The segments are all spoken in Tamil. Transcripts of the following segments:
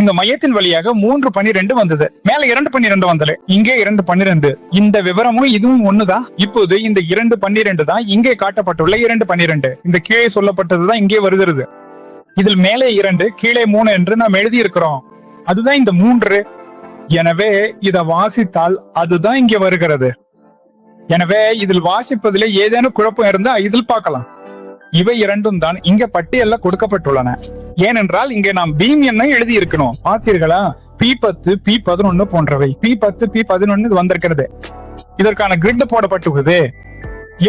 இந்த மையத்தின் வழியாக 3 12 வந்தது. மேல 2 12 வந்தது, இங்கே 2 12. இந்த விவரமும் இதுவும் ஒண்ணுதான். இப்போது இந்த 2 12 தான் இங்கே காட்டப்பட்டுள்ள 2 12. இந்த கீழே சொல்லப்பட்டதுதான் இங்கே வருகிறது. இதில் மேலே 2 கீழே 3 என்று நாம் எழுதி இருக்கிறோம். அதுதான் இந்த 3. எனவே இத வாசித்தால் அதுதான் இங்கே வருகிறது. எனவே இதில் வாசிப்பதிலே ஏதேனும் குழப்பம் இருந்தா இதில் பார்க்கலாம். இவை இரண்டும் தான் இங்க பட்டியல்ல கொடுக்கப்பட்டுள்ளன. ஏனென்றால் இங்கே நாம் பீம் எண்ணை எழுதி இருக்கணும். பார்த்தீர்களா? P10 P11 போன்றவை. P10 P11 வந்திருக்கிறது. இதற்கான கிரிட் போடப்பட்டுள்ளது.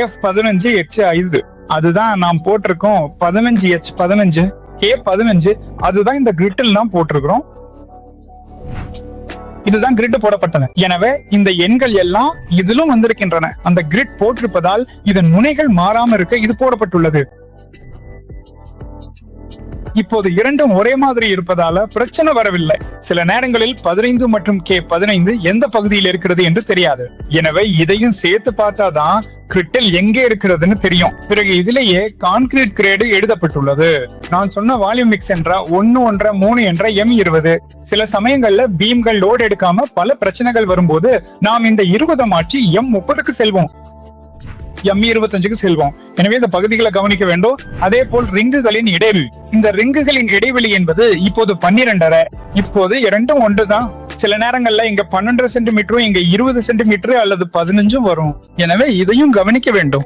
F15H5 அதுதான் நாம் போட்டிருக்கோம். 15H15 K15 அதுதான் இந்த கிரிட்டில் நாம் போட்டிருக்கிறோம். இதுதான் கிரிட் போடப்பட்டது. எனவே இந்த எண்கள் எல்லாம் இதிலும் வந்திருக்கின்றன. அந்த கிரிட் போட்டிருப்பதால் இதன் முனைகள் மாறாம இருக்க இது போடப்பட்டுள்ளது. இப்போது இரண்டும் ஒரே மாதிரி இருப்பதால பிரச்சனை வரவில்லை. சில நேரங்களில் 15 மற்றும் K15 எந்த பகுதியில் இருக்கிறது என்று தெரியாது. எனவே இதையும் சேர்த்து பார்த்தாதான் கிரிட்டில் எங்கே இருக்கிறதுன்னு தெரியும். பிறகு இதிலேயே கான்கிரீட் கிரேடு எழுதப்பட்டுள்ளது. நான் சொன்ன வால்யூம் மிக்ஸ் என்ற 1 1 3 என்ற M20. சில சமயங்கள்ல பீம்கள் லோட் எடுக்காம பல பிரச்சனைகள் வரும்போது நாம் இந்த 20 மாற்றி M30க்கு செல்வோம், M25க்கு செல்வோம். எனவே இந்த பகுதிகளை கவனிக்க வேண்டும். அதே போல் ரிங்குகளின் இடைவெளி, இந்த ரிங்குகளின் இடைவெளி என்பது இப்போது 12.5. இப்போது இரண்டும் ஒன்றுதான். சில நேரங்கள்ல இங்க 12 சென்டிமீட்டரும் இங்க 20 சென்டிமீட்டர் அல்லது 15 வரும். எனவே இதையும் கவனிக்க வேண்டும்.